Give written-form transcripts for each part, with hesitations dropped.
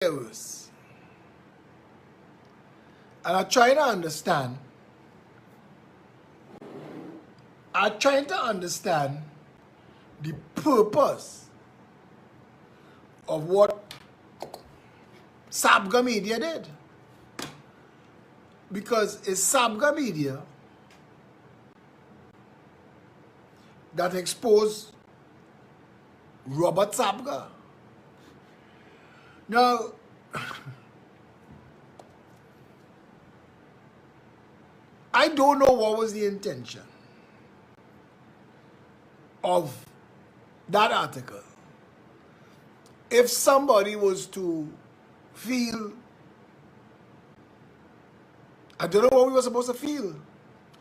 And I'm trying to understand. The purpose of what Sabga Media did. Because it's Sabga Media that exposed Robert Sabga. Now, I don't know what was the intention of that article. If somebody was to feel, I don't know what we were supposed to feel,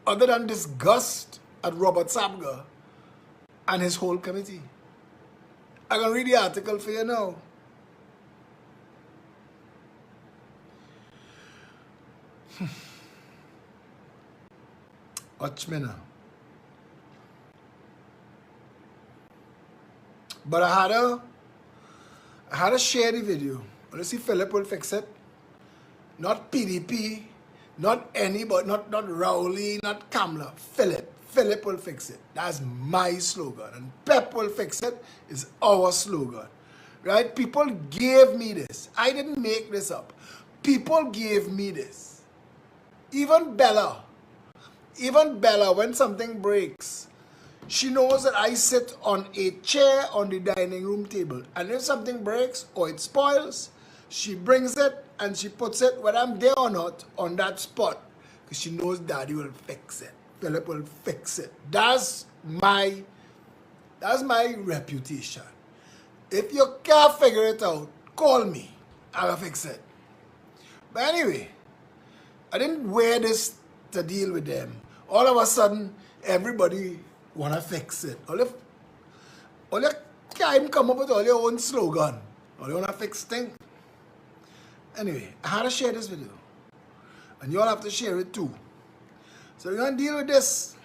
other than disgust at Robert Sabga and his whole committee. I can read the article for you now. Watch me now. But I had to share the video. Let's see if Phillip will fix it. Not PDP, not anybody, not Rowley, not Kamala. Phillip will fix it. That's my slogan. And Pep will fix it. It's our slogan. Right? People gave me this. I didn't make this up. People gave me this. Even Bella, when something breaks, she knows that I sit on a chair on the dining room table. And if something breaks or it spoils, she brings it and she puts it, whether I'm there or not, on that spot. Because she knows Daddy will fix it. Phillip will fix it. That's my reputation. If you can't figure it out, call me. I'll fix it. But anyway, I didn't wear this to deal with them. All of a sudden, everybody want to fix it. All you can't come up with all your own slogan. All you want to fix things. Anyway, I had to share this video. And you all have to share it too. So we're going to deal with this.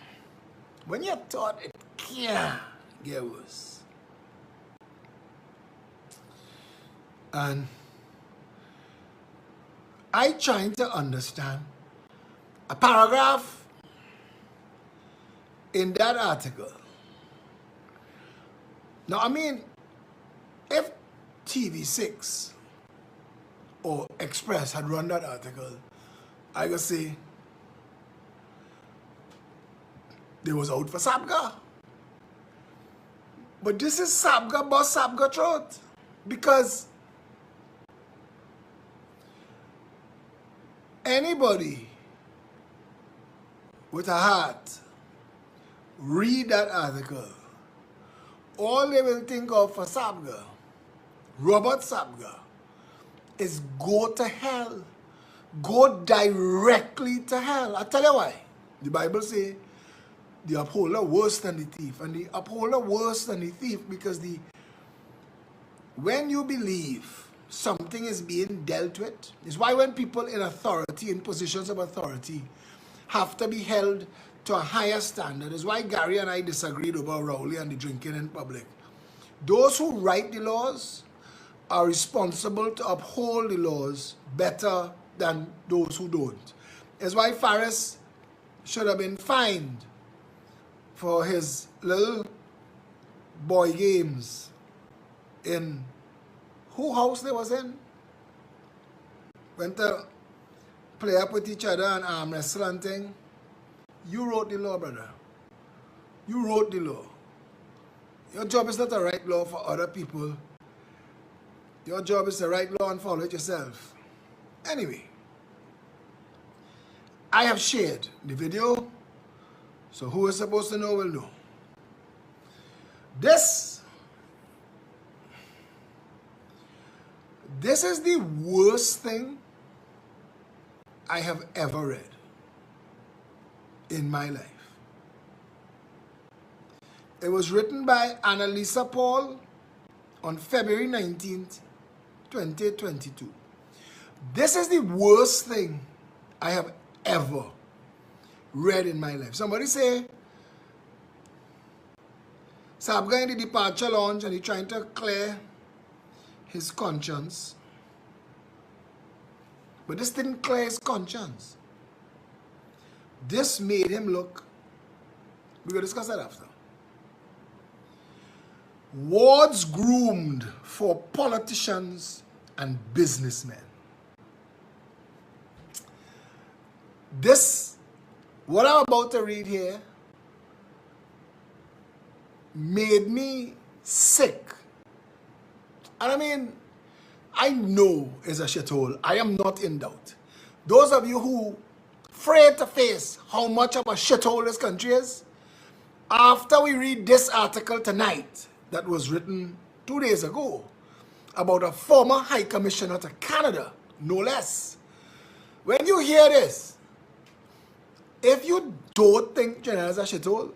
When you thought it can't get worse. And I trying to understand a paragraph in that article. Now, I mean, if TV6 or Express had run that article, I could say they was out for Sabga. But this is Sabga bust Sabga throat. Because anybody with a heart read that article, all they will think of for Sabga, Robert Sabga, is go to hell. Go directly to hell. I tell you why. The Bible says the upholder worse than the thief. And the upholder worse than the thief because when you believe something is being dealt with, is why when people in authority, in positions of authority, have to be held to a higher standard, is why Gary and I disagreed over Rowley and the drinking in public. Those who write the laws are responsible to uphold the laws better than those who don't. Is why Faris should have been fined for his little boy games in who house they was in. Went to play up with each other and arm wrestle and thing. You wrote the law, brother. You wrote the law. Your job is not to write law for other people. Your job is to write law and follow it yourself. Anyway, I have shared the video, so who is supposed to know will know. This is the worst thing I have ever read in my life. It was written by Annalisa Paul on February 19th, 2022. This is the worst thing I have ever read in my life. Somebody say, Sabga in the departure lounge and he's trying to clear his conscience. But this didn't clear his conscience. This made him look, we're going to discuss that after. Wards groomed for politicians and businessmen. This, what I'm about to read here, made me sick. And I mean, I know it's a shithole. I am not in doubt. Those of you who afraid to face how much of a shithole this country is, after we read this article tonight that was written 2 days ago about a former High Commissioner to Canada, no less. When you hear this, if you don't think Canada is a shithole,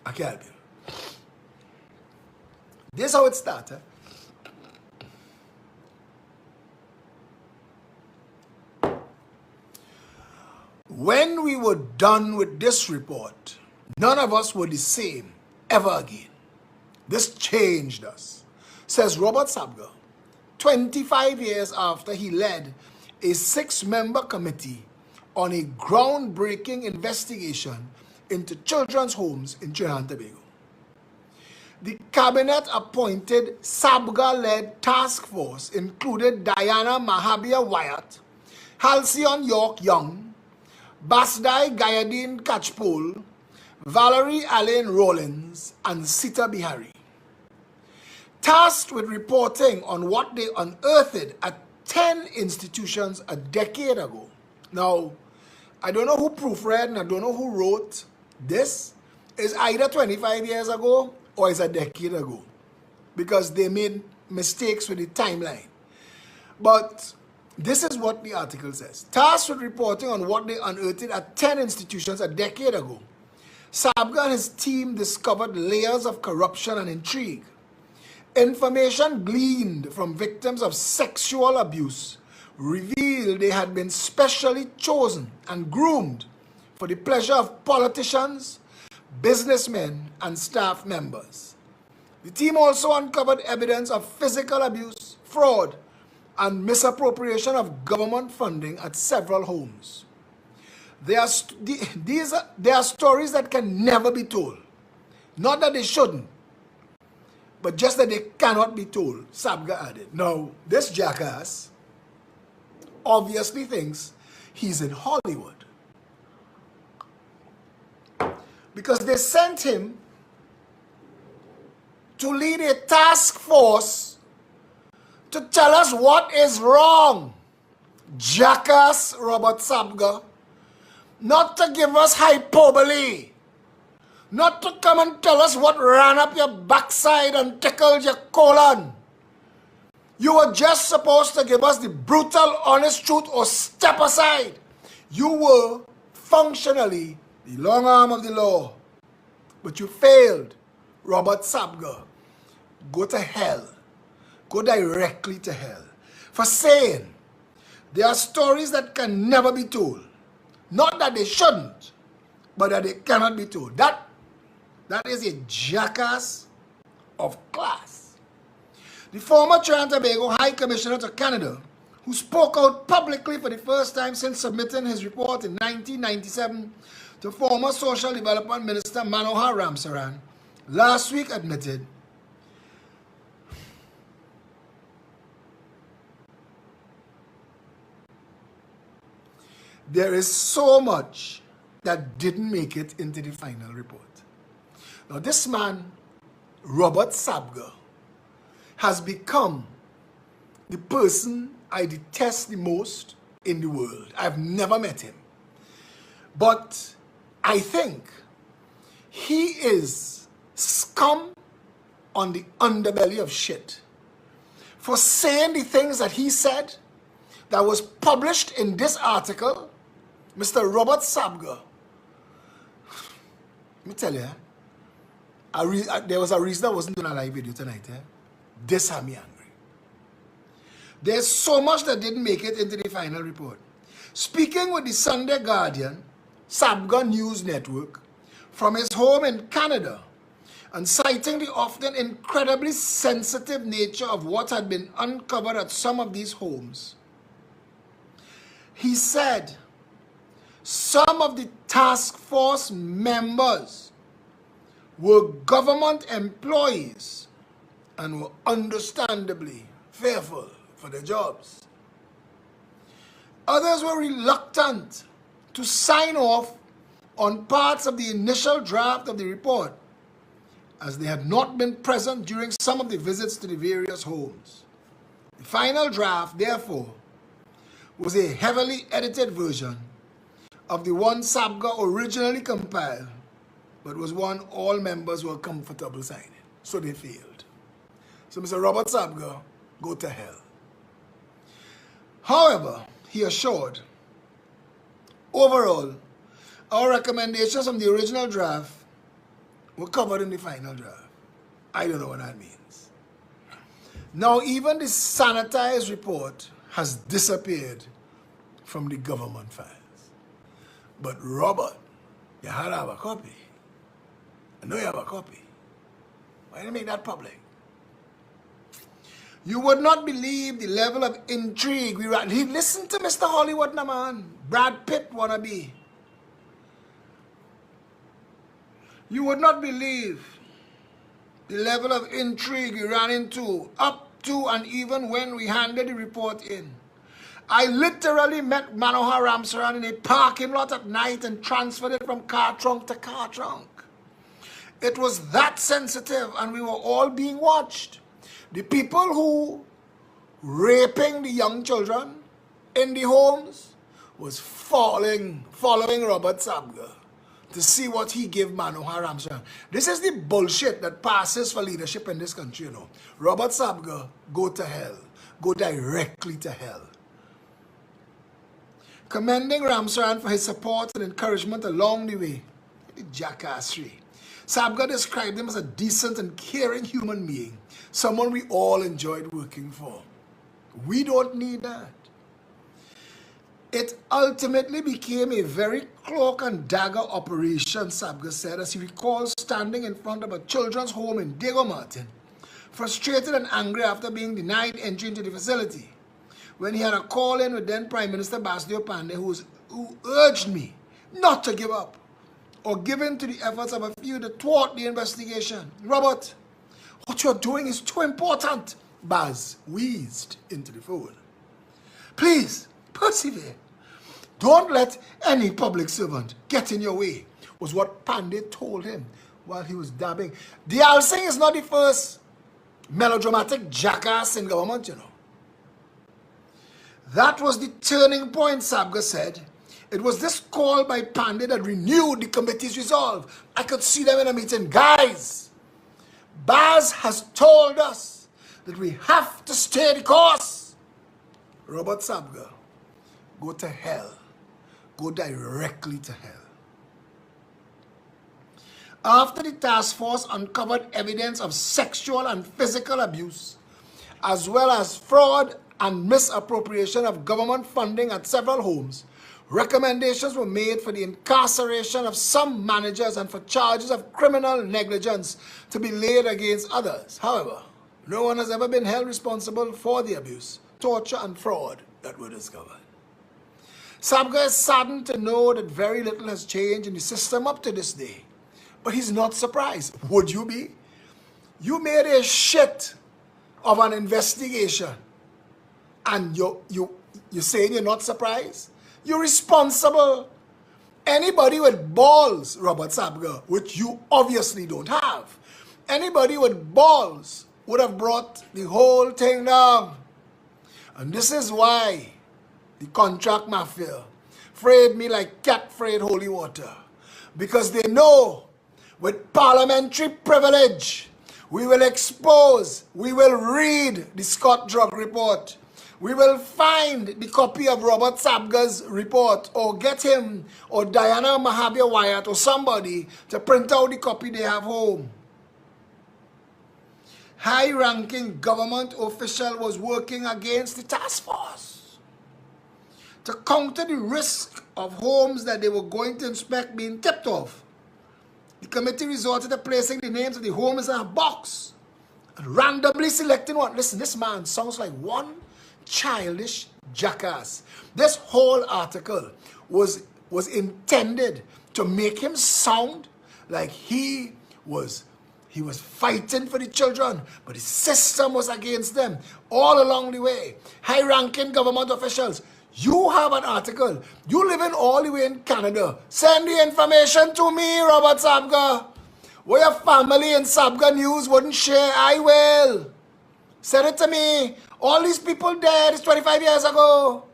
I can't help you. This is how it started. When we were done with this report, none of us were the same ever again. This changed us, says Robert Sabga, 25 years after he led a 6-member committee on a groundbreaking investigation into children's homes in Trinidad and Tobago. The cabinet-appointed Sabga-led task force included Diana Mahabir Wyatt, Halcyon York Young, Basdai Gayadine Catchpole, Valerie Allen Rollins, and Sita Bihari. Tasked with reporting on what they unearthed at 10 institutions a decade ago. Now, I don't know who proofread and I don't know who wrote this. It's either 25 years ago or it's a decade ago, because they made mistakes with the timeline. But this is what the article says. Tasked with reporting on what they unearthed at 10 institutions a decade ago, Sabga and his team discovered layers of corruption and intrigue. Information gleaned from victims of sexual abuse revealed they had been specially chosen and groomed for the pleasure of politicians, businessmen, and staff members. The team also uncovered evidence of physical abuse, fraud, and misappropriation of government funding at several homes. There are stories that can never be told. Not that they shouldn't, but just that they cannot be told, Sabga added. Now, this jackass obviously thinks he's in Hollywood, because they sent him to lead a task force to tell us what is wrong. Jackass Robert Sabga. Not to give us hyperbole. Not to come and tell us what ran up your backside and tickled your colon. You were just supposed to give us the brutal, honest truth or step aside. You were functionally the long arm of the law. But you failed, Robert Sabga. Go to hell. Go directly to hell. For saying there are stories that can never be told. Not that they shouldn't, but that they cannot be told. That is a jackass of class. The former Trinidad and Tobago High Commissioner to Canada, who spoke out publicly for the first time since submitting his report in 1997 to former Social Development Minister Manohar Ramsaran, last week admitted there is so much that didn't make it into the final report. Now this man, Robert Sabga, has become the person I detest the most in the world. I've never met him. But I think he is scum on the underbelly of shit for saying the things that he said that was published in this article. Mr. Robert Sabga, let me tell you, there was a reason I wasn't doing a live video tonight. This had me angry. There's so much that didn't make it into the final report. Speaking with the Sunday Guardian, Sabga News Network, from his home in Canada, and citing the often incredibly sensitive nature of what had been uncovered at some of these homes, he said some of the task force members were government employees and were understandably fearful for their jobs. Others were reluctant to sign off on parts of the initial draft of the report, as they had not been present during some of the visits to the various homes. The final draft, therefore, was a heavily edited version of the one Sabga originally compiled, but was one all members were comfortable signing. So they failed. So Mr. Robert Sabga, go to hell. However, he assured, overall, our recommendations from the original draft were covered in the final draft. I don't know what that means. Now, even the sanitized report has disappeared from the government files. But Robert, you had to have a copy. I know you have a copy. Why didn't you make that public? You would not believe the level of intrigue we ran. He listened to Mr. Hollywood, na man. Brad Pitt wannabe. You would not believe the level of intrigue we ran into, up to and even when we handed the report in. I literally met Manohar Ramsaran in a parking lot at night and transferred it from car trunk to car trunk. It was that sensitive, and we were all being watched. The people who raping the young children in the homes was following Robert Sabga to see what he gave Manohar Ramsaran. This is the bullshit that passes for leadership in this country, you know. Robert Sabga, go to hell. Go directly to hell. Commending Ramsaran for his support and encouragement along the way, the jackassery, Sabga described him as a decent and caring human being, someone we all enjoyed working for. We don't need that. It ultimately became a very cloak and dagger operation, Sabga said, as he recalls standing in front of a children's home in Diego Martin, frustrated and angry after being denied entry into the facility, when he had a call-in with then Prime Minister Basdeo Pandey, who urged me not to give up or give in to the efforts of a few to thwart the investigation. Robert, what you're doing is too important, Baz wheezed into the phone. Please, persevere. Don't let any public servant get in your way, was what Pandey told him while he was dabbing. Diyal Singh is not the first melodramatic jackass in government, you know. That was the turning point, Sabga said. It was this call by Pandey that renewed the committee's resolve. I could see them in a meeting. Guys, Baz has told us that we have to stay the course. Robert Sabga, go to hell. Go directly to hell. After the task force uncovered evidence of sexual and physical abuse, as well as fraud and misappropriation of government funding at several homes, recommendations were made for the incarceration of some managers and for charges of criminal negligence to be laid against others. However, no one has ever been held responsible for the abuse, torture, and fraud that were discovered. Sabga is saddened to know that very little has changed in the system up to this day. But he's not surprised. Would you be? You made a shit of an investigation, and you're saying you're not surprised? You're responsible. Anybody with balls, Robert Sabga, which you obviously don't have, anybody with balls would have brought the whole thing down. And this is why the contract mafia frayed me like cat frayed holy water. Because they know with parliamentary privilege, we will expose, we will read the Scott Drug report. We will find the copy of Robert Sabga's report, or get him or Diana Mahabir Wyatt or somebody to print out the copy they have home. High-ranking government official was working against the task force to counter the risk of homes that they were going to inspect being tipped off The committee resorted to placing the names of the homes in a box and randomly selecting one. Listen, this man sounds like one childish jackass. This whole article was intended to make him sound like he was fighting for the children, but the system was against them all along the way. High-ranking government officials, you have an article. You live in all the way in Canada. Send the information to me, Robert Sabga. What your family in Sabga News wouldn't share, I will. Send it to me. All these people dead, it's 25 years ago.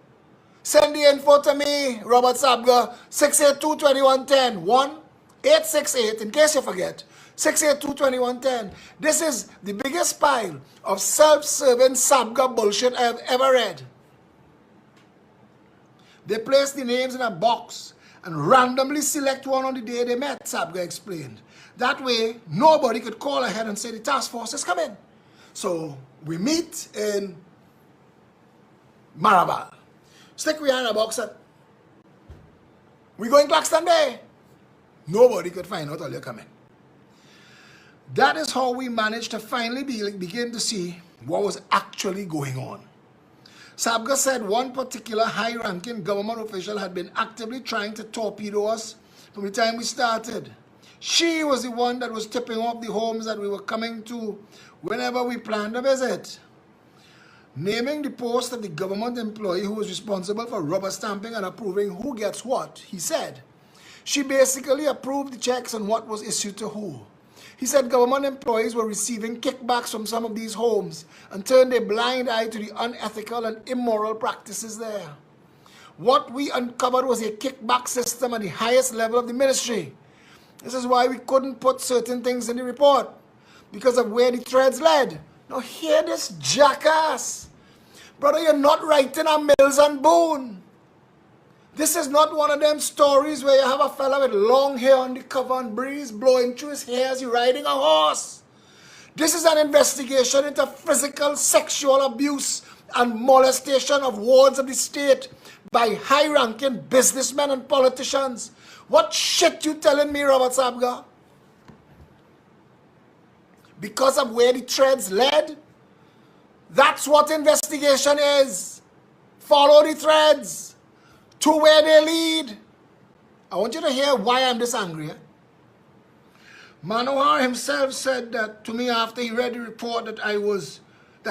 Send the info to me, Robert Sabga, 682-2110, 1-868, in case you forget, 682-2110. This is the biggest pile of self-serving Sabga bullshit I have ever read. They place the names in a box and randomly select one on the day they met, Sabga explained. That way, nobody could call ahead and say the task force is coming. So, we meet in Marabal. Stick we in a box and we going Claxton Day. Nobody could find out till you come in. That is how we managed to finally begin to see what was actually going on. Sabga said one particular high-ranking government official had been actively trying to torpedo us from the time we started. She was the one that was tipping off the homes that we were coming to whenever we planned a visit. Naming the post of the government employee who was responsible for rubber stamping and approving who gets what, he said. She basically approved the checks on what was issued to who. He said government employees were receiving kickbacks from some of these homes and turned a blind eye to the unethical and immoral practices there. What we uncovered was a kickback system at the highest level of the ministry. This is why we couldn't put certain things in the report, because of where the threads led. Now hear this jackass. Brother, you're not writing a Mills and Boone. This is not one of them stories where you have a fella with long hair on the cover and breeze blowing through his hair as he's riding a horse. This is an investigation into physical, sexual abuse and molestation of wards of the state by high-ranking businessmen and politicians. What shit you telling me, Robert Sabga? Because of where the threads led? That's what investigation is. Follow the threads to where they lead. I want you to hear why I'm this angry. Manohar himself said that to me after he read the report that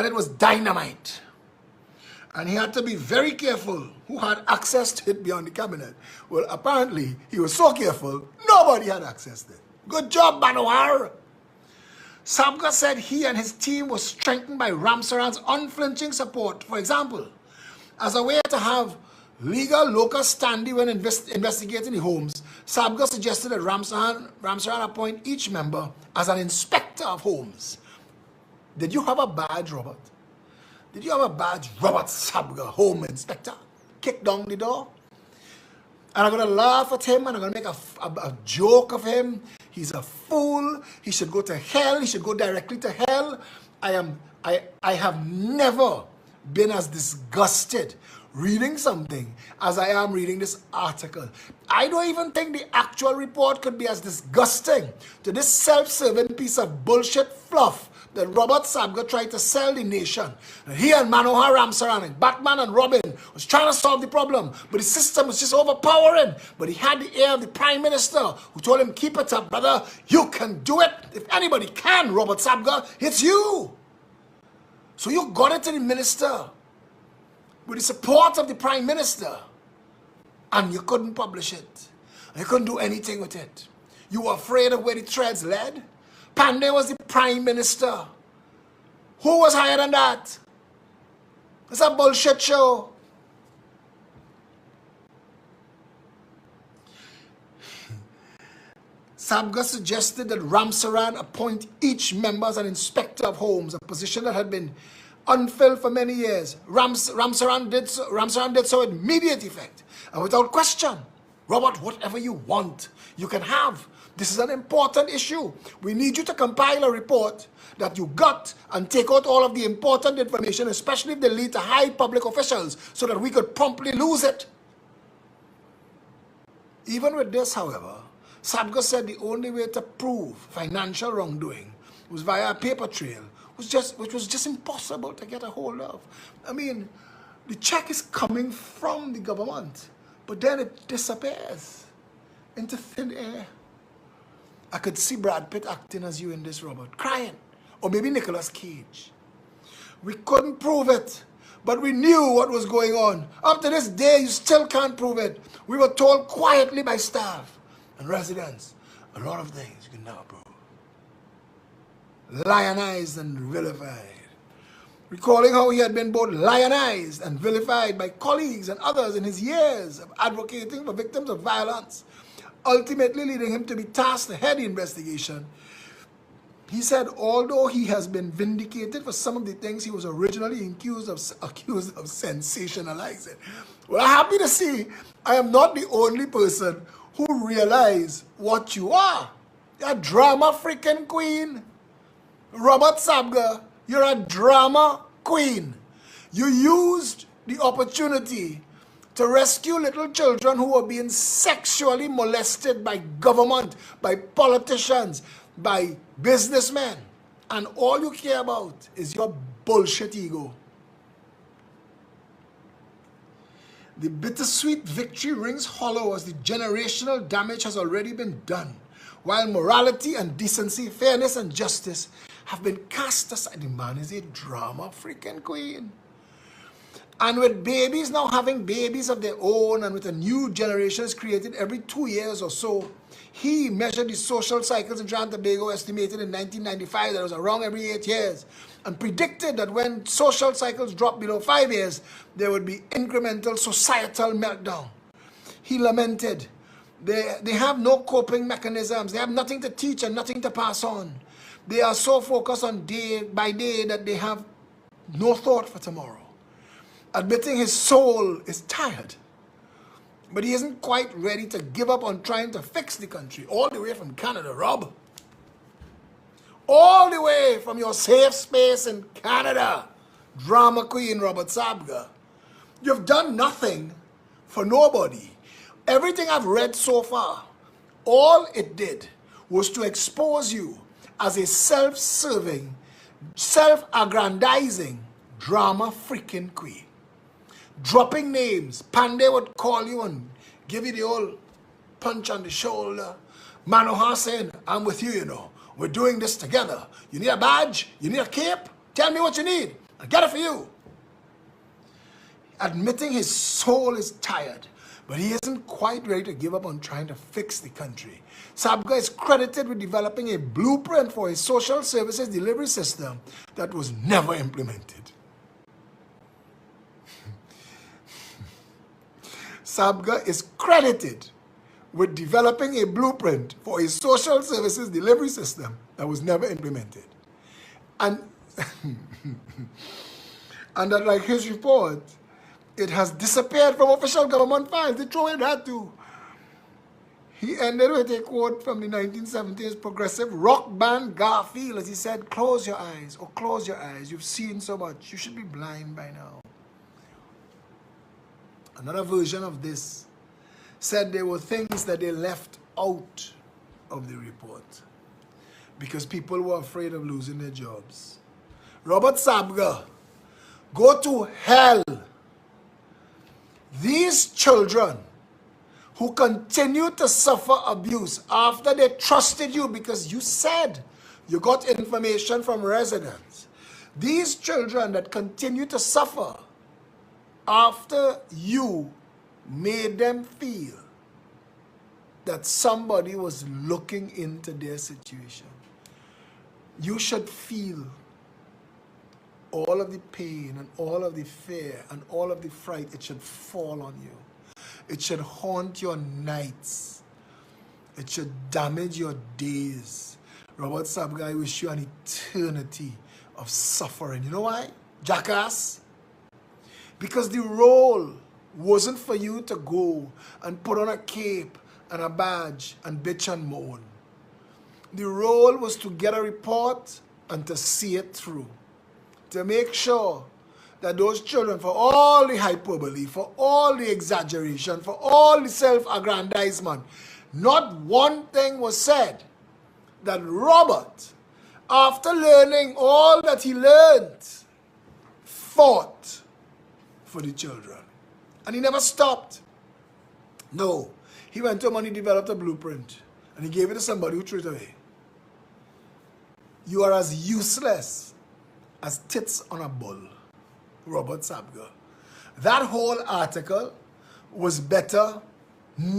it was dynamite. And he had to be very careful who had access to it beyond the cabinet. Well, apparently, he was so careful, nobody had access to it. Good job, Manohar. Sabga said he and his team was strengthened by Ramsaran's unflinching support. For example, as a way to have legal locus standi when investigating the homes, Sabga suggested that Ramsaran appoint each member as an inspector of homes. Did you have a badge, Robert? Did you have a badge, Robert Sabga, home inspector? Kick down the door. And I'm going to laugh at him and I'm going to make a joke of him. He's a fool. He should go to hell. He should go directly to hell. I have never been as disgusted reading something as I am reading this article. I don't even think the actual report could be as disgusting to this self-serving piece of bullshit fluff that Robert Sabga tried to sell the nation. And he and Manohar Ramsaran and Batman and Robin was trying to solve the problem, but the system was just overpowering. But he had the ear of the Prime Minister who told him, keep it up, brother. You can do it. If anybody can, Robert Sabga, it's you. So you got it to the minister with the support of the Prime Minister, and you couldn't publish it. You couldn't do anything with it. You were afraid of where the threads led. Pandey was the Prime Minister. Who was higher than that? It's a bullshit show. Sabga suggested that Ramsaran appoint each member as an inspector of homes, a position that had been unfilled for many years. Ramsaran did so with immediate effect and without question. Robert, whatever you want, you can have. This is an important issue. We need you to compile a report that you got and take out all of the important information, especially if they lead to high public officials, so that we could promptly lose it. Even with this, however, Sabga said the only way to prove financial wrongdoing was via a paper trail, which was just impossible to get a hold of. I mean, the check is coming from the government, but then it disappears into thin air. I could see Brad Pitt acting as you in this, Robert, crying. Or maybe Nicolas Cage. We couldn't prove it, but we knew what was going on. Up to this day, you still can't prove it. We were told quietly by staff and residents a lot of things you can never prove. Lionized and vilified. Recalling how he had been both lionized and vilified by colleagues and others in his years of advocating for victims of violence, ultimately leading him to be tasked to head the investigation. He said, although he has been vindicated for some of the things he was originally accused of sensationalizing. Well, I'm happy to see I am not the only person who realized what you are. You're a drama freaking queen. Robert Sabga, you're a drama queen. You used the opportunity to rescue little children who were being sexually molested by government, by politicians, by businessmen. And all you care about is your bullshit ego. The bittersweet victory rings hollow as the generational damage has already been done, while morality and decency, fairness and justice have been cast aside. The man is a drama freaking queen. And with babies now having babies of their own, and with a new generation created every 2 years or so, he measured the social cycles in Trinidad and Tobago, estimated in 1995 that it was around every 8 years, and predicted that when social cycles dropped below 5 years, there would be incremental societal meltdown. He lamented, they have no coping mechanisms, they have nothing to teach and nothing to pass on. They are so focused on day by day that they have no thought for tomorrow. Admitting his soul is tired, but he isn't quite ready to give up on trying to fix the country. All the way from Canada, Rob. All the way from your safe space in Canada, drama queen Robert Sabga. You've done nothing for nobody. Everything I've read so far, all it did was to expose you as a self-serving, self-aggrandizing drama freaking queen. Dropping names. Pandey would call you and give you the old punch on the shoulder. Manohar saying, I'm with you, you know. We're doing this together. You need a badge? You need a cape? Tell me what you need. I'll get it for you. Admitting his soul is tired, but he isn't quite ready to give up on trying to fix the country. Sabga is credited with developing a blueprint for a social services delivery system that was never implemented. Sabga is credited with developing a blueprint for a social services delivery system that was never implemented. And, and that, like his report, it has disappeared from official government files. They throw in that too. He ended with a quote from the 1970s progressive rock band Garfield, as he said, close your eyes, or close your eyes. You've seen so much. You should be blind by now. Another version of this said there were things that they left out of the report because people were afraid of losing their jobs. Robert Sabga, go to hell. These children who continue to suffer abuse after they trusted you because you said you got information from residents. These children that continue to suffer after you made them feel that somebody was looking into their situation. You should feel all of the pain and all of the fear and all of the fright. It should fall on you. It should haunt your nights. It should damage your days. Robert Sabga, I wish you an eternity of suffering. You know why? Jackass? Because the role wasn't for you to go and put on a cape and a badge and bitch and moan. The role was to get a report and to see it through. To make sure that those children, for all the hyperbole, for all the exaggeration, for all the self-aggrandizement, Not one thing was said that Robert, after learning all that he learned, fought for the children. And he never stopped. No. He went home and he developed a blueprint. And he gave it to somebody who threw it away. You are as useless as tits on a bull, Robert Sabga. That whole article was better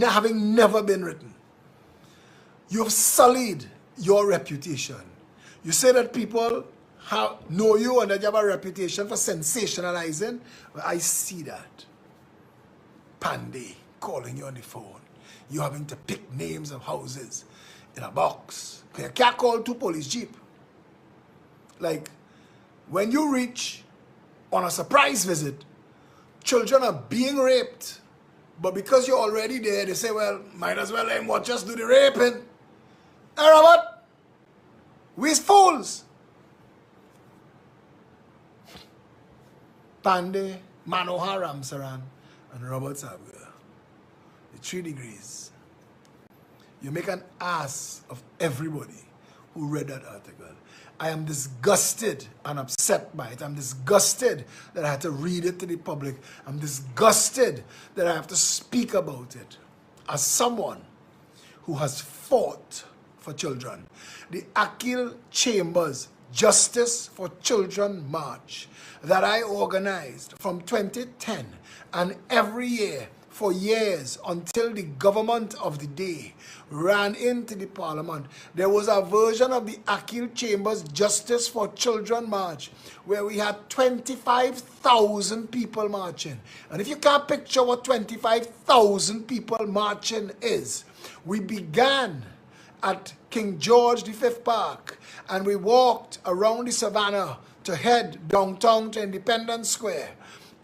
having never been written. You've sullied your reputation. You say that people know you and that you have a reputation for sensationalizing. Well, I see that. Pandy calling you on the phone. You having to pick names of houses in a box. You can't call 2 police jeep. Like, when you reach on a surprise visit, children are being raped. But because you're already there, they say, well, might as well let him watch us do the raping. Hey, Robert, we's fools. Pandey, Manohar Ramsaran, and Robert Sabga. The 3 degrees. You make an ass of everybody who read that article. I am disgusted and upset by it. I'm disgusted that I had to read it to the public. I'm disgusted that I have to speak about it as someone who has fought for children. The Akil Chambers Justice for Children March that I organized from 2010 and every year for years until the government of the day ran into the parliament. There was a version of the Akil Chambers Justice for Children March where we had 25,000 people marching. And if you can't picture what 25,000 people marching is, we began at King George V Park and we walked around the savannah to head downtown to Independence Square.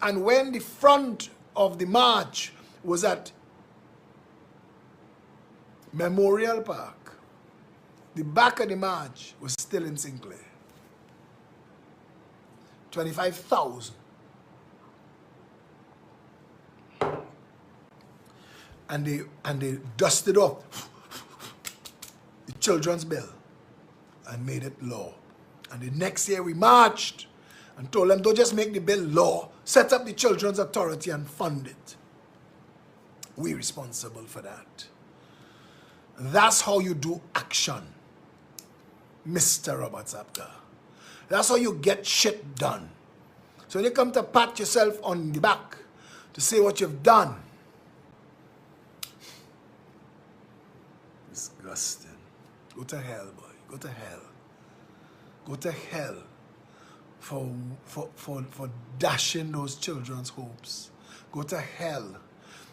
And when the front of the march was at Memorial Park, the back of the march was still in Sinclair. 25,000. And they dusted off the children's bill and made it law. And the next year we marched and told them, don't just make the bill law, set up the Children's Authority and fund it. We're responsible for that. That's how you do action, Mr. Robert Sabga. That's how you get shit done. So when you come to pat yourself on the back to say what you've done, disgusting. Go to hell, boy. Go to hell. Go to hell for dashing those children's hopes. Go to hell.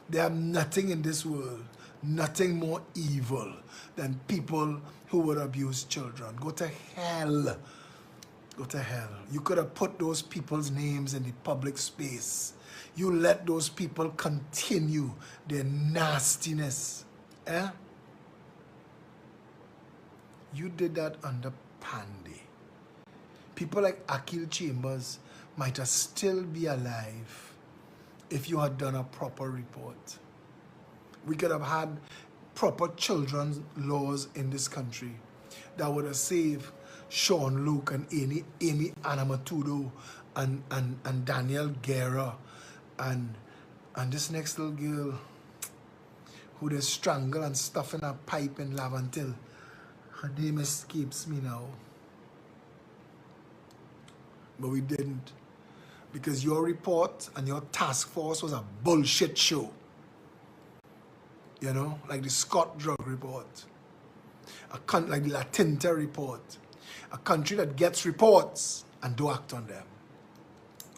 There are nothing in this world, nothing more evil than people who would abuse children. Go to hell. Go to hell. You could have put those people's names in the public space. You let those people continue their nastiness. Eh? You did that under Pandy. People like Akil Chambers might have still be alive if you had done a proper report. We could have had proper children's laws in this country that would have saved Sean Luke and Amy Anamatudo and Daniel Guerra and this next little girl who they strangle and stuff in a pipe in Lavantil. Her name escapes me now. But we didn't. Because your report and your task force was a bullshit show. You know, like the Scott drug report. Like the La Tinta report. A country that gets reports and don't act on them.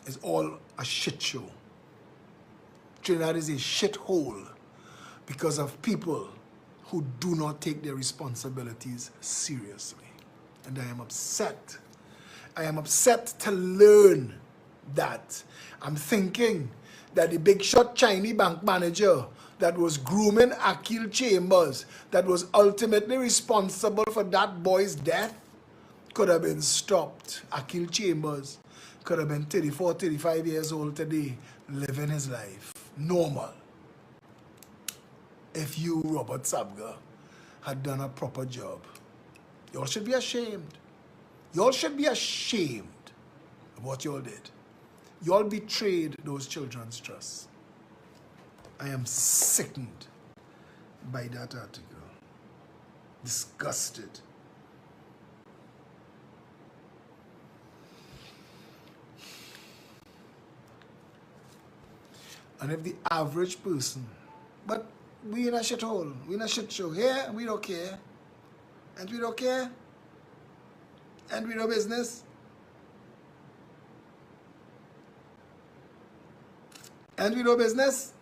It's all a shit show. Trinidad is a shithole because of people who do not take their responsibilities seriously. And I am upset. I am upset to learn that. I'm thinking that the big shot Chinese bank manager that was grooming Akil Chambers, that was ultimately responsible for that boy's death, could have been stopped. Akil Chambers could have been 34, 35 years old today, living his life. Normal. if you, Robert Sabga, had done a proper job. Y'all should be ashamed. Y'all should be ashamed of what y'all did. Y'all betrayed those children's trust. I am sickened by that article. Disgusted. And if the average person, but we in a shithole, we in a shit show. Here, we don't care. And we don't care. And we no business. And we no business.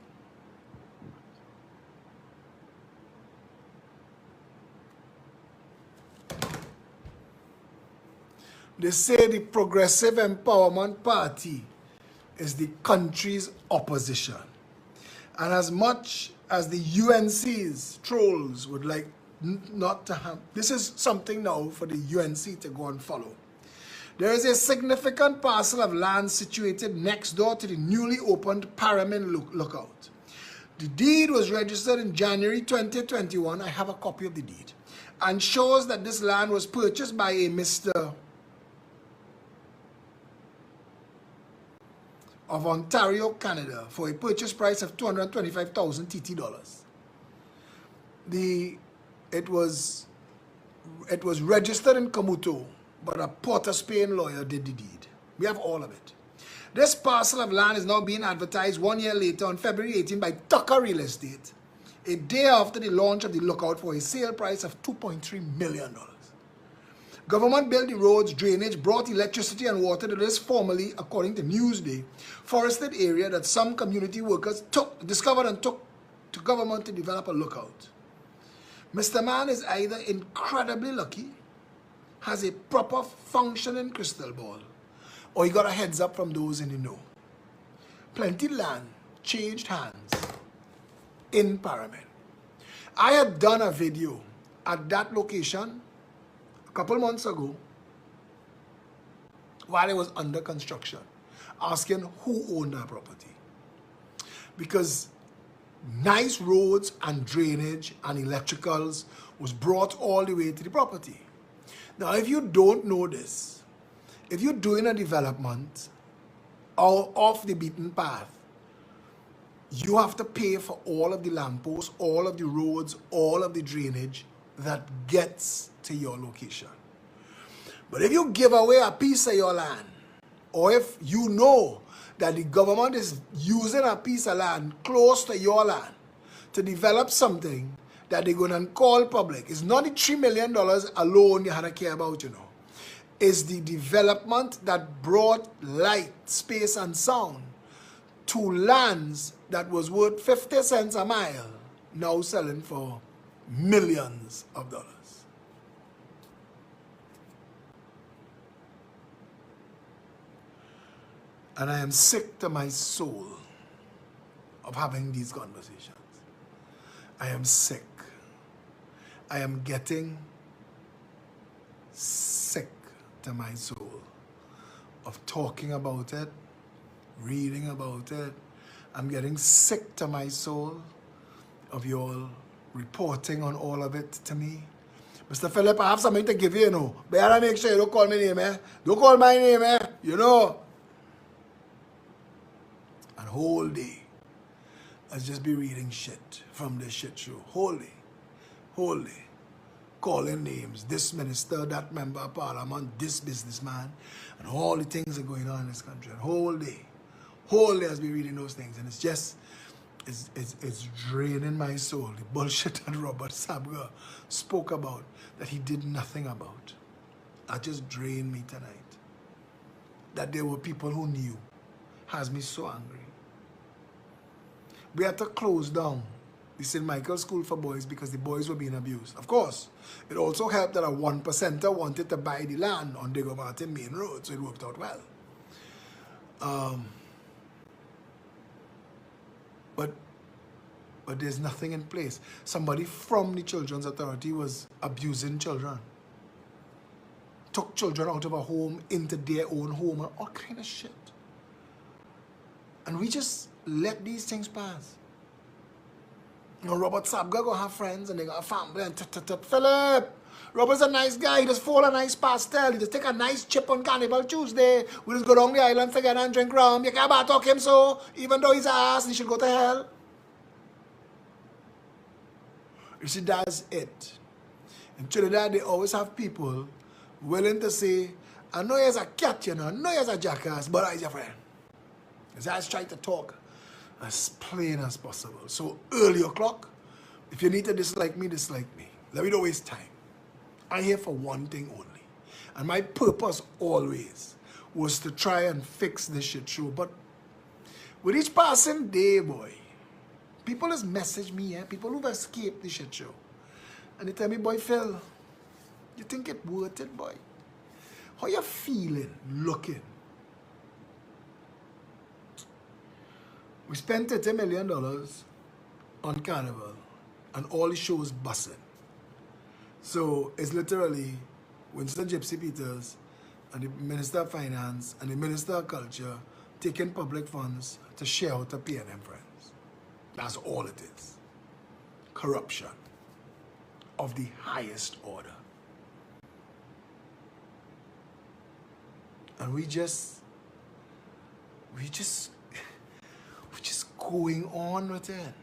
They say the Progressive Empowerment Party is the country's opposition. And as much as the UNC's trolls would like not to have, this is something now for the UNC to go and follow. There is a significant parcel of land situated next door to the newly opened Paramin Lookout. The deed was registered in January 2021. I have a copy of the deed. And shows that this land was purchased by a Mr. of Ontario, Canada, for a purchase price of 225,000 TT dollars. It was registered in Kamuto, but a Port of Spain lawyer did the deed. We have all of it. This parcel of land is now being advertised 1 year later on February 18 by Tucker Real Estate, a day after the launch of the lookout, for a sale price of $2.3 million. Government built the roads, drainage, brought electricity and water to this formerly, according to Newsday, forested area that some community workers discovered and took to government to develop a lookout. Mr. Man is either incredibly lucky, has a proper functioning crystal ball, or he got a heads up from those in the know. Plenty land changed hands in Paramin. I had done a video at that location a couple months ago while it was under construction, asking who owned that property. Because nice roads and drainage and electricals was brought all the way to the property. Now, if you don't know this, if you're doing a development or off the beaten path, you have to pay for all of the lampposts, all of the roads, all of the drainage that gets to your location. But if you give away a piece of your land, or if you know that the government is using a piece of land close to your land to develop something that they're going to call public, it's not the $3 million alone you had to care about, you know. It's the development that brought light, space, and sound to lands that was worth 50 cents a mile, now selling for millions of dollars. And I am sick to my soul of having these conversations. I am sick. I am getting sick to my soul of talking about it, reading about it. I'm getting sick to my soul of you all reporting on all of it to me. Mr. Phillip, I have something to give you, you know. Better make sure you don't call my name, eh? Don't call my name, eh? You know. And whole day, I'll just be reading shit from this shit show. Whole day. Calling names, this minister, that member of parliament, this businessman, and all the things that are going on in this country. And whole day I'll be reading those things. And it's just, it's draining my soul. The bullshit that Robert Sabga spoke about, that he did nothing about. That just drained me tonight. That there were people who knew has me so angry. We had to close down the St. Michael's School for Boys because the boys were being abused. Of course, it also helped that a 1%er wanted to buy the land on Diego Martin Main Road, so it worked out well. But there's nothing in place. Somebody from the Children's Authority was abusing children. Took children out of a home into their own home and all kind of shit. And we just let these things pass. You know, Robert Sabga gonna have friends and they got a family and Phillip. Robert's a nice guy. He just fall a nice pastel. He just take a nice chip on Carnival Tuesday. We just go down the island together and drink rum. You can't about talk him so, even though he's an ass, he should go to hell. You see, that's it. In Trinidad, they always have people willing to say, I know he's a cat, you know, I know he's a jackass, but I'm your friend. His eyes try to talk as plain as possible. So early o'clock, if you need to dislike me, dislike me. Let me don't waste time. I'm here for one thing only. And my purpose always was to try and fix this shit show. But with each passing day, boy, people just message me, people who've escaped this shit show. And they tell me, boy, Phil, you think it worth it, boy? How you feeling, looking? We spent $30 million on Carnival, and all the shows busting. So it's literally Winston Gypsy Peters and the Minister of Finance and the Minister of Culture taking public funds to share out to P&M friends. That's all it is. Corruption of the highest order. And we just going on with it.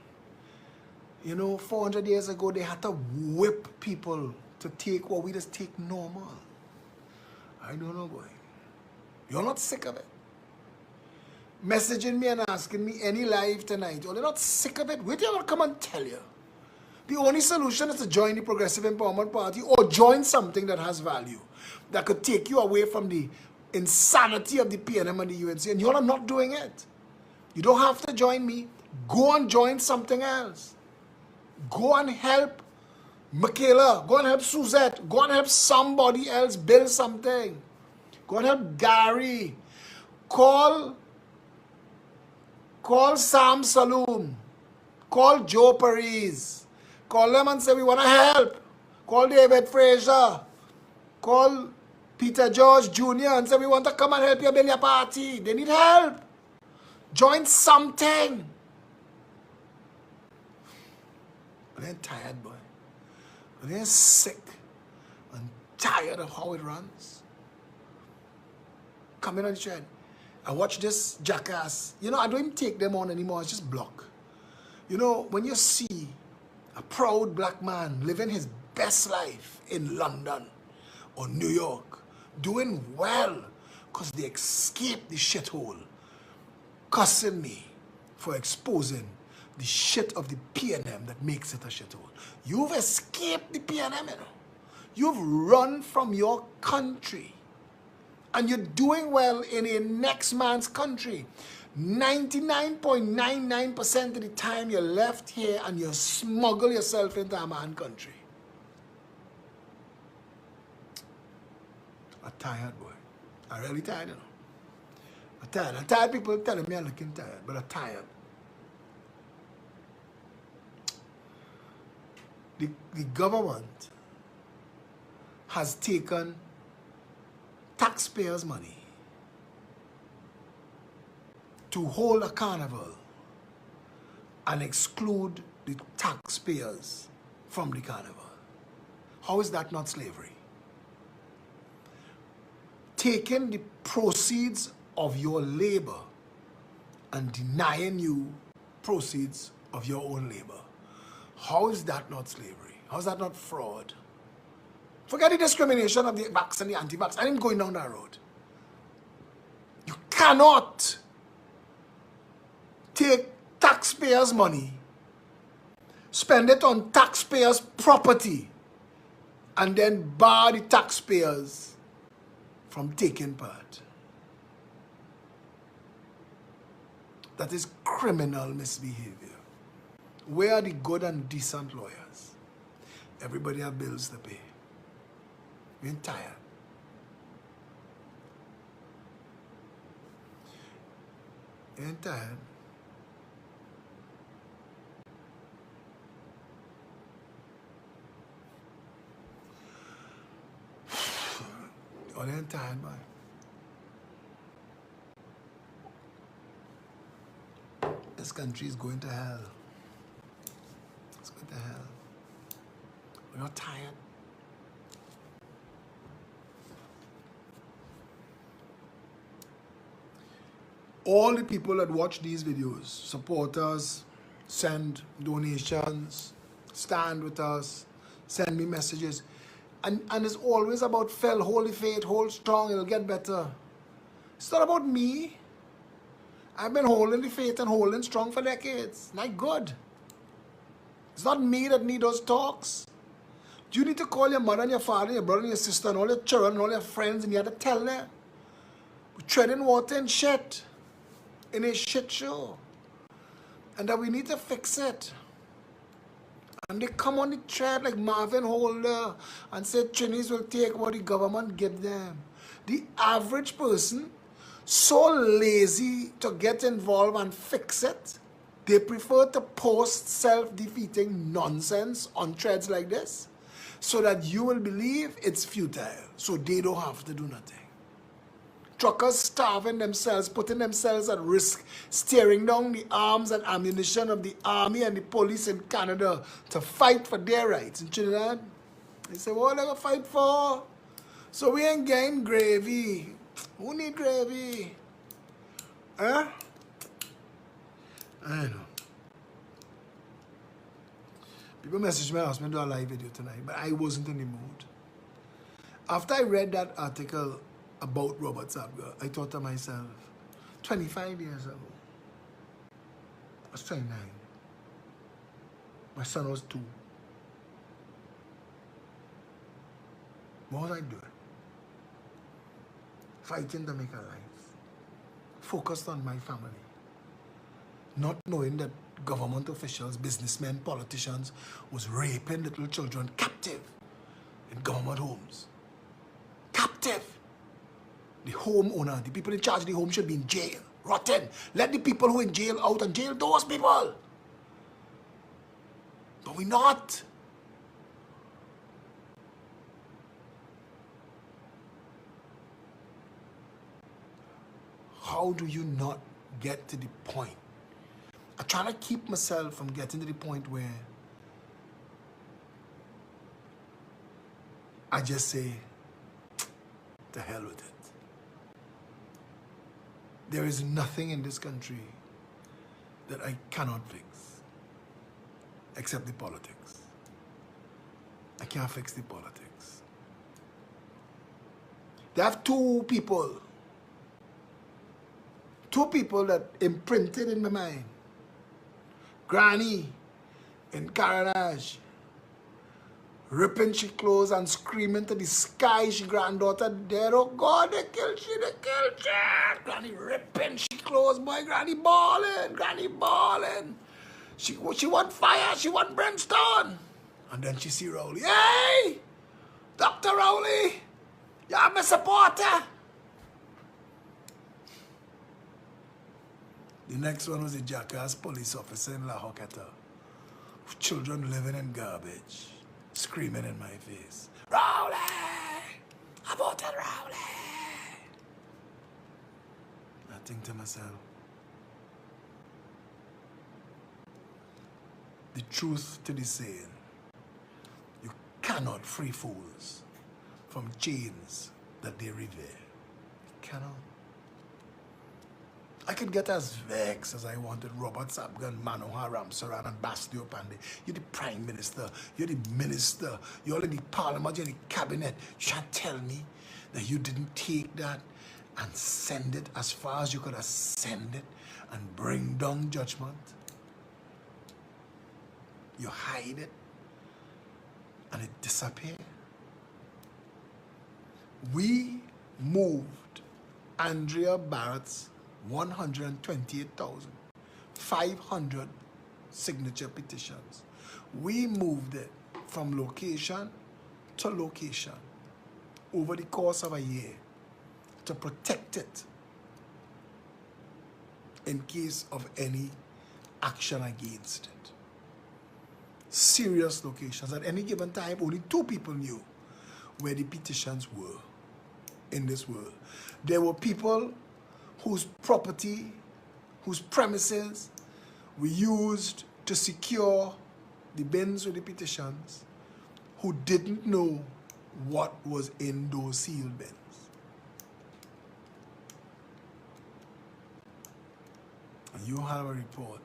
You know, 400 years ago, they had to whip people to take what we just take normal. I don't know, boy. You're not sick of it? Messaging me and asking me any live tonight. Or they're not sick of it? Wait till I come and tell you. The only solution is to join the Progressive Empowerment Party or join something that has value, that could take you away from the insanity of the PNM and the UNC. And you're not doing it. You don't have to join me. Go and join something else. Go and help Michaela. Go and help Suzette. Go and help somebody else build something. Go and help Gary. Call Sam Saloom. Call Joe Paris. Call them and say, we want to help. Call David Fraser. Call Peter George Jr. and say, we want to come and help you build your party. They need help. Join something. They're tired, boy. They're sick and tired of how it runs. Come in on the trend. I watch this jackass. You know, I don't even take them on anymore. I just block. You know, when you see a proud black man living his best life in London or New York, doing well because they escaped the shithole, cussing me for exposing the shit of the PNM that makes it a shithole. You've escaped the PNM, you know. You've run from your country. And you're doing well in a next man's country. 99.99% of the time you're left here and you smuggle yourself into a man's country. I'm tired, boy. I'm really tired, you know. I'm tired. I'm tired. People telling me I'm looking tired, but I'm tired. The government has taken taxpayers' money to hold a carnival and exclude the taxpayers from the carnival. How is that not slavery? Taking the proceeds of your labor and denying you proceeds of your own labor. How is that not slavery? How is that not fraud? Forget the discrimination of the vax and the anti-vax. I ain't going down that road. You cannot take taxpayers' money, spend it on taxpayers' property, and then bar the taxpayers from taking part. That is criminal misbehavior. Where are the good and decent lawyers? Everybody have bills to pay. We're tired. We're tired. Oh, they're tired, man. This country is going to hell. What the hell? We're not tired. All the people that watch these videos, support us, send donations, stand with us, send me messages. And it's always about Phil, hold the faith, hold strong, it'll get better. It's not about me. I've been holding the faith and holding strong for decades. Not good. It's not me that need those talks. You need to call your mother and your father and your brother and your sister and all your children and all your friends, and you have to tell them. We're treading water and shit in a shit show. And that we need to fix it. And they come on the thread like Marvin Holder and say Trinis will take what the government give them. The average person, so lazy to get involved and fix it, they prefer to post self-defeating nonsense on threads like this so that you will believe it's futile, so they don't have to do nothing. Truckers starving themselves, putting themselves at risk, staring down the arms and ammunition of the army and the police in Canada to fight for their rights in Trinidad. They say, what are they fight for? So we ain't getting gravy. Who need gravy? Huh? I know. People messaged me and asked me to do a live video tonight, but I wasn't in the mood. After I read that article about Robert Sabga, I thought to myself, 25 years ago, I was 29. My son was 2. What was I doing? Fighting to make a life. Focused on my family. Not knowing that government officials, businessmen, politicians was raping little children captive in government homes. Captive. The homeowner, the people in charge of the home should be in jail. Rotten. Let the people who are in jail out and jail those people. But we're not. How do you not get to the point? I try to keep myself from getting to the point where I just say, to hell with it. There is nothing in this country that I cannot fix, except the politics. I can't fix the politics. They have two people that imprinted in my mind. Granny in Carnage, ripping she clothes and screaming to the sky, she granddaughter dead. Oh God, they killed she. Granny ripping she clothes, boy, Granny balling. She want fire, she want brimstone. And then she see Rowley. Hey, Dr. Rowley, you're my supporter. The next one was a jackass police officer in La Hoqueta. Children living in garbage, screaming in my face. Rowley! I voted Rowley! I think to myself, the truth to the saying, you cannot free fools from chains that they revere. You cannot. I could get as vexed as I wanted Robert Sabga and Manohar Ramsaran and Bastio Pandey. You're the Prime Minister, you're the Minister, you're in the Parliament, you're in the Cabinet. You can't tell me that you didn't take that and send it as far as you could have sent it and bring down judgment. You hide it and it disappears. We moved Andrea Barrett's 128,500 signature petitions. We moved it from location to location over the course of a year to protect it in case of any action against it. Serious locations. At any given time, only 2 people knew where the petitions were in this world. There were people whose property, whose premises we used to secure the bins with the petitions who didn't know what was in those sealed bins. And you have a report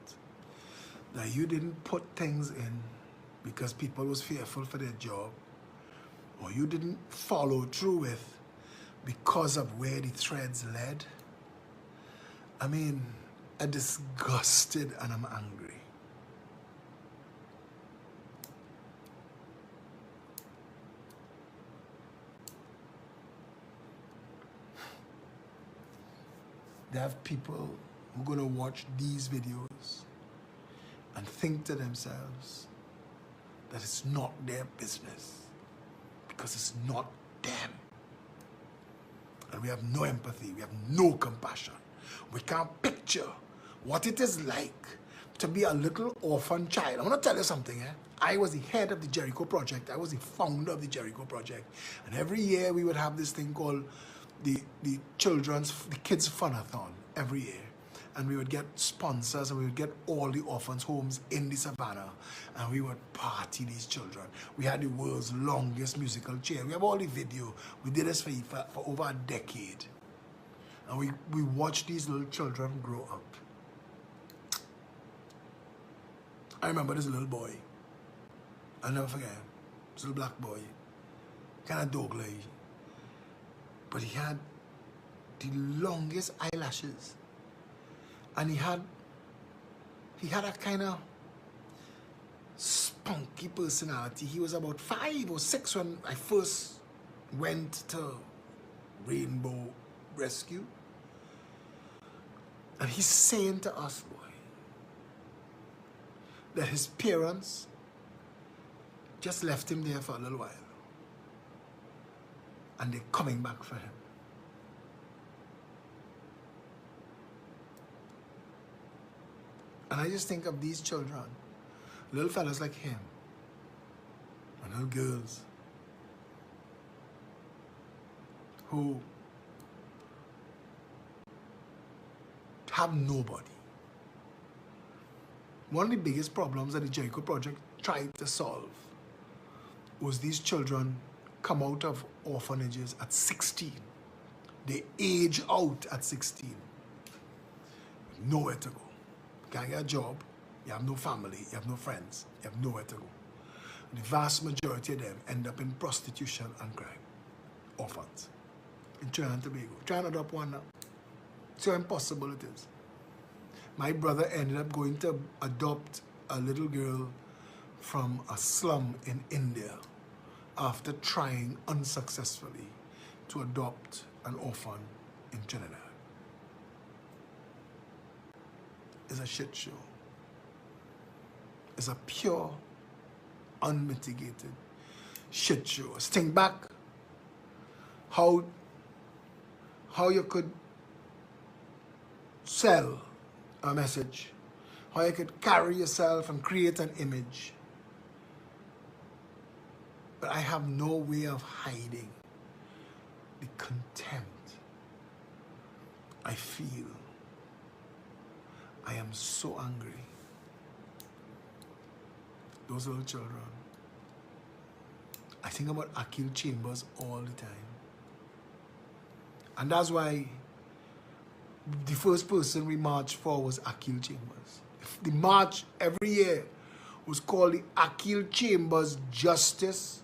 that you didn't put things in because people was fearful for their job, or you didn't follow through with because of where the threads led. I mean, I'm disgusted and I'm angry. They have people who are going to watch these videos and think to themselves that it's not their business because it's not them. And we have no empathy, we have no compassion. We can't picture what it is like to be a little orphan child. I want to tell you something. I was the head of the Jericho Project. I was the founder of the Jericho Project. And every year we would have this thing called the Kids Funathon every year. And we would get sponsors and we would get all the orphans' homes in the savannah. And we would party these children. We had the world's longest musical chair. We have all the video. We did this for over a decade. And we watched these little children grow up. I remember this little boy. I'll never forget him. This little black boy. Kind of dog-like. But he had the longest eyelashes. And he had a kind of spunky personality. He was about 5 or 6 when I first went to Rainbow Rescue. And he's saying to us, boy, that his parents just left him there for a little while. And they're coming back for him. And I just think of these children, little fellas like him, and little girls, who have nobody. One of the biggest problems that the Jericho Project tried to solve was these children come out of orphanages at 16. They age out at 16. Nowhere to go. You can't get a job, you have no family, you have no friends, you have nowhere to go. The vast majority of them end up in prostitution and crime. Orphans. In Trinidad and Tobago. Try to adopt one now. See how impossible it is. My brother ended up going to adopt a little girl from a slum in India after trying unsuccessfully to adopt an orphan in Trinidad. It's a shit show. It's a pure, unmitigated shit show. Think back how you could sell a message, how you could carry yourself and create an image. But I have no way of hiding the contempt I feel. I am so angry. Those little children. I think about Akil Chambers all the time. And that's why the first person we marched for was Akil Chambers. The march every year was called the Akil Chambers Justice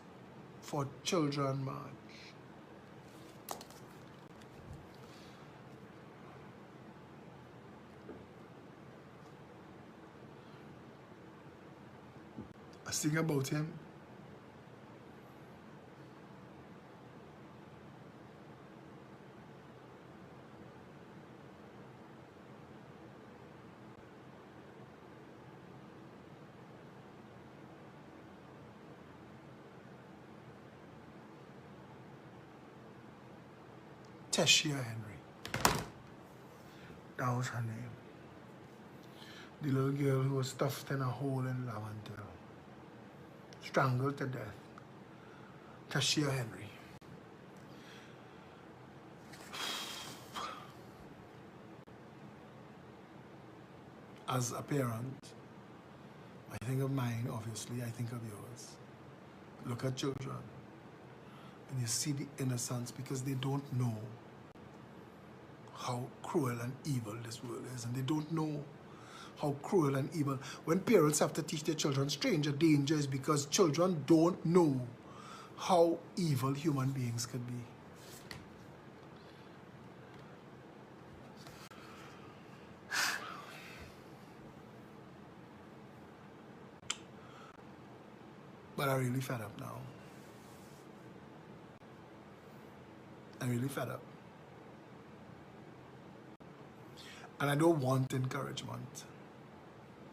for Children March. I was thinking about him. Teshia Henry. That was her name. The little girl who was stuffed in a hole in Laventille. Strangled to death. Teshia Henry. As a parent, I think of mine, obviously, I think of yours. Look at children, and you see the innocence because they don't know how cruel and evil this world is, and they don't know how cruel and evil. When parents have to teach their children stranger danger is because children don't know how evil human beings could be. But I'm really fed up now. I'm really fed up. And I don't want encouragement.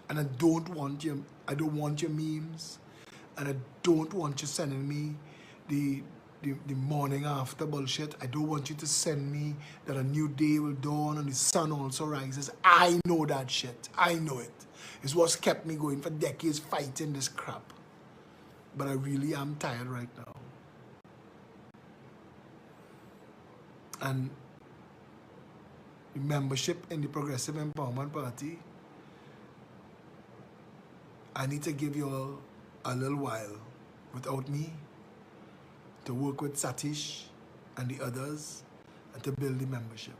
And I don't want your memes. And I don't want you sending me the morning after bullshit. I don't want you to send me that a new day will dawn and the sun also rises. I know that shit. I know it. It's what's kept me going for decades fighting this crap. But I really am tired right now. And the membership in the Progressive Empowerment Party, I need to give you all a little while without me to work with Satish and the others and to build the membership.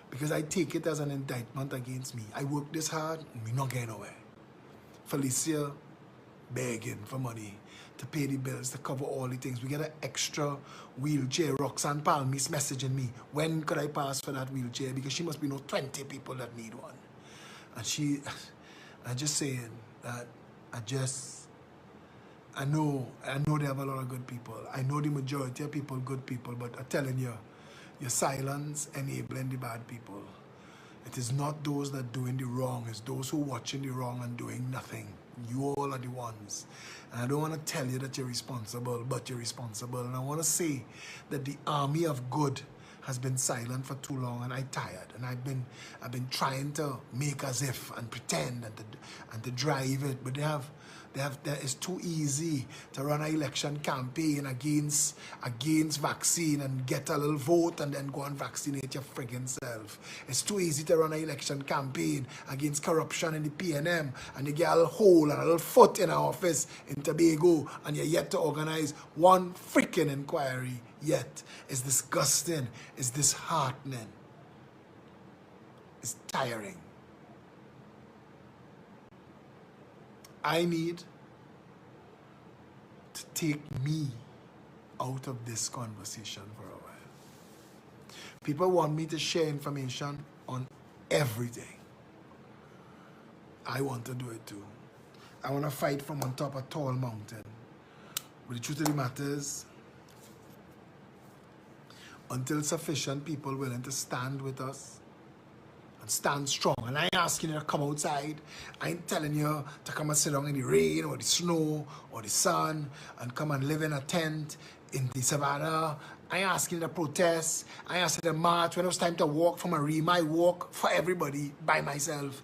Because I take it as an indictment against me. I work this hard and we're not getting nowhere. Felicia begging for money to pay the bills, to cover all the things. We get an extra wheelchair. Roxanne Palmis messaging me, when could I pass for that wheelchair? Because she must be 20 people that need one. And I'm just saying that I know they have a lot of good people. I know the majority of people, good people, but I'm telling you, your silence enabling the bad people. It is not those that doing the wrong, it's those who watching the wrong and doing nothing. You all are the ones. And I don't want to tell you that you're responsible, but you're responsible. And I want to say that the army of good has been silent for too long, and I'm tired. And I've been trying to make as if and pretend and to drive it, but it's too easy to run an election campaign against vaccine and get a little vote and then go and vaccinate your friggin' self. It's too easy to run an election campaign against corruption in the PNM and you get a little hole and a little foot in our office in Tobago and you're yet to organize one freaking inquiry yet. It's disgusting. It's disheartening. It's tiring. I need to take me out of this conversation for a while. People want me to share information on everything. I want to do it too. I want to fight from on top of a tall mountain. But the truth of the matter is, until sufficient people willing to stand with us, stand strong. And I ain't asking you to come outside. I ain't telling you to come and sit down in the rain or the snow or the sun and come and live in a tent in the savannah. I ain't asking you to protest. I ain't asking you to march. When it was time to walk from a ream, I walk for everybody by myself.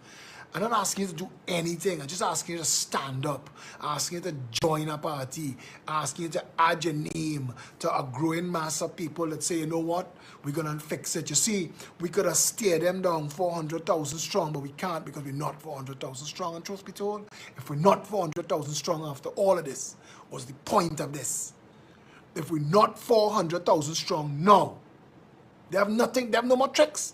I'm not asking you to do anything. I'm just asking you to stand up. I'm asking you to join a party. I'm asking you to add your name to a growing mass of people that say, you know what, we're going to fix it. You see, we could have steered them down 400,000 strong, but we can't because we're not 400,000 strong. And truth be told, if we're not 400,000 strong after all of this, what's the point of this? If we're not 400,000 strong, no. They have nothing. They have no more tricks.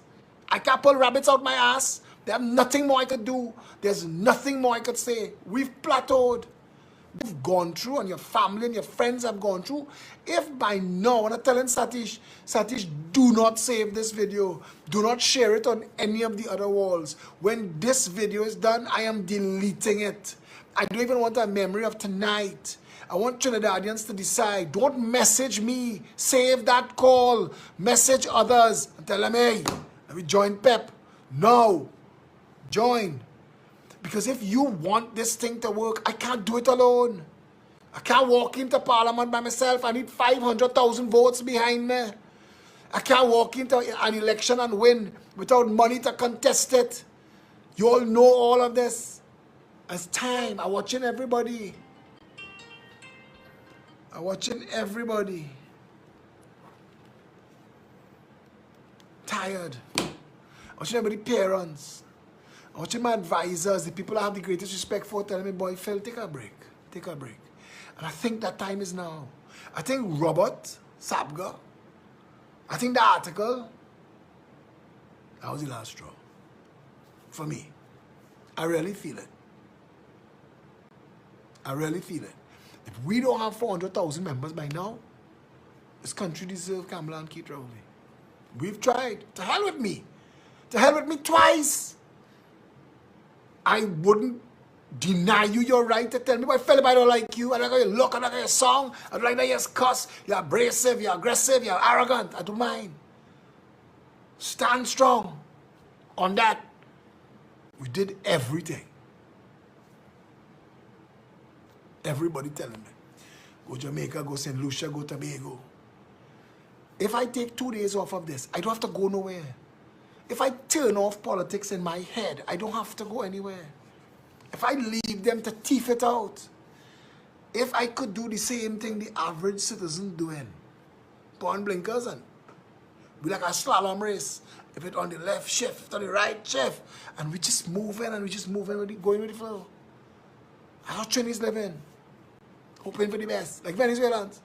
I can't pull rabbits out my ass. There's nothing more I could do. There's nothing more I could say. We've plateaued. We've gone through, and your family and your friends have gone through. If by now, and I'm telling Satish, do not save this video. Do not share it on any of the other walls. When this video is done, I am deleting it. I don't even want a memory of tonight. I want Trinidadians to decide. Don't message me. Save that call. Message others. And tell them, hey, let me join Pep. No. Join. Because if you want this thing to work, I can't do it alone. I can't walk into Parliament by myself. I need 500,000 votes behind me. I can't walk into an election and win without money to contest it. You all know all of this. It's time. I'm watching everybody. I'm watching everybody. Tired. I'm watching everybody parents. I'm watching my advisors, the people I have the greatest respect for, telling me, boy, Phil, take a break. Take a break. And I think that time is now. I think Robert, Sabga, I think the article, that was the last straw. For me. I really feel it. I really feel it. If we don't have 400,000 members by now, this country deserves Kamala and Keith Rowley. We've tried. To hell with me. To hell with me twice. I wouldn't deny you your right to tell me, boy, Phillip, I don't like you. I don't like how you look. I don't like how you song. I don't like that you're cuss. You're abrasive. You're aggressive. You're arrogant. I don't mind. Stand strong on that. We did everything. Everybody telling me, go Jamaica, go St. Lucia, go Tobago. If I take 2 days off of this, I don't have to go nowhere. If I turn off politics in my head, I don't have to go anywhere. If I leave them to teeth it out, if I could do the same thing the average citizen doing, put on blinkers and be like a slalom race. If it's on the left shift, on the right shift, and we just moving and we just moving, going with the flow. How Chinese living, hoping for the best, like Venezuelans.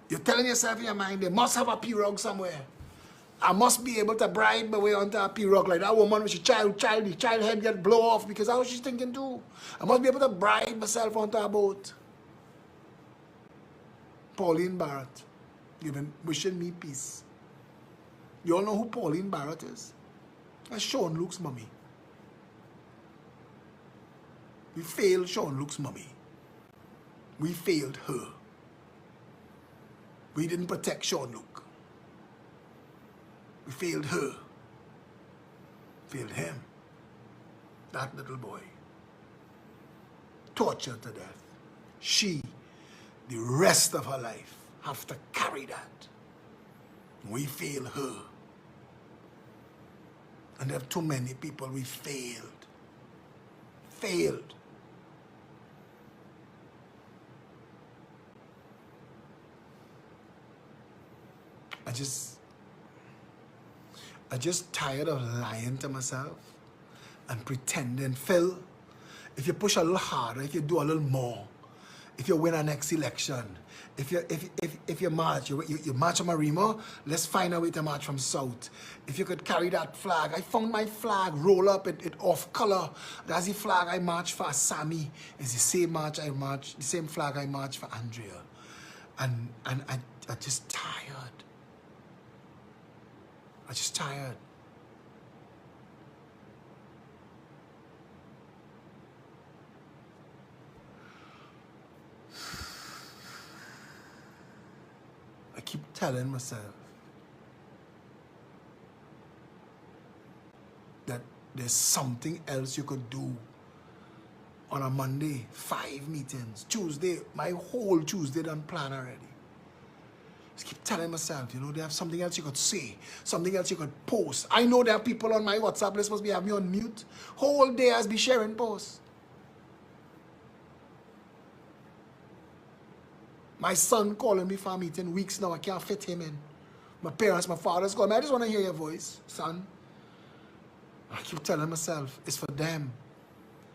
You're telling yourself in your mind, they must have a pirogue somewhere. I must be able to bribe my way onto a pirogue like that woman with the child head get blow off because that's what she's thinking too. I must be able to bribe myself onto a boat. Pauline Barrett, wishing me peace. You all know who Pauline Barrett is? That's Sean Luke's mommy. We failed Sean Luke's mommy. We failed her. We didn't protect Sean Luke. We failed her. Failed him. That little boy. Tortured to death. She, the rest of her life, have to carry that. We failed her. And there are too many people we failed. Failed. I just tired of lying to myself and pretending. Phil, if you push a little harder, if you do a little more, if you win our next election, if you march, you march from Marima, let's find a way to march from South. If you could carry that flag, I found my flag, roll up, it off color. That's the flag I marched for Sammy. It's the same march I marched, the same flag I marched for Andrea. And I just tired. I'm just tired. I keep telling myself that there's something else you could do on a Monday, 5 meetings. Tuesday, my whole Tuesday done plan already. Just keep telling myself, you know, they have something else you could say, something else you could post. I know there are people on my WhatsApp list supposed to be having me on mute. Whole day I be sharing posts. My son calling me for a meeting weeks now. I can't fit him in. My parents, my father's calling me. I just want to hear your voice, son. I keep telling myself, it's for them.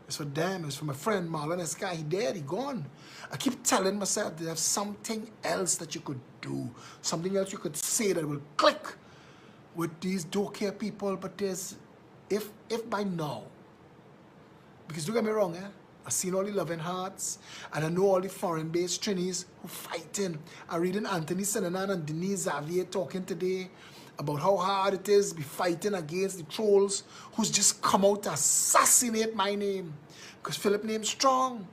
It's for them. It's for my friend Marlon Eskai. He dead. He gone. I keep telling myself there's something else that you could do. Something else you could say that will click with these don't care people. But there's, if by now, because don't get me wrong, I've seen all the loving hearts, and I know all the foreign-based Trinis who fighting. I'm reading Anthony Senanan and Denise Xavier talking today about how hard it is to be fighting against the trolls who's just come out to assassinate my name. Because Phillip name's strong.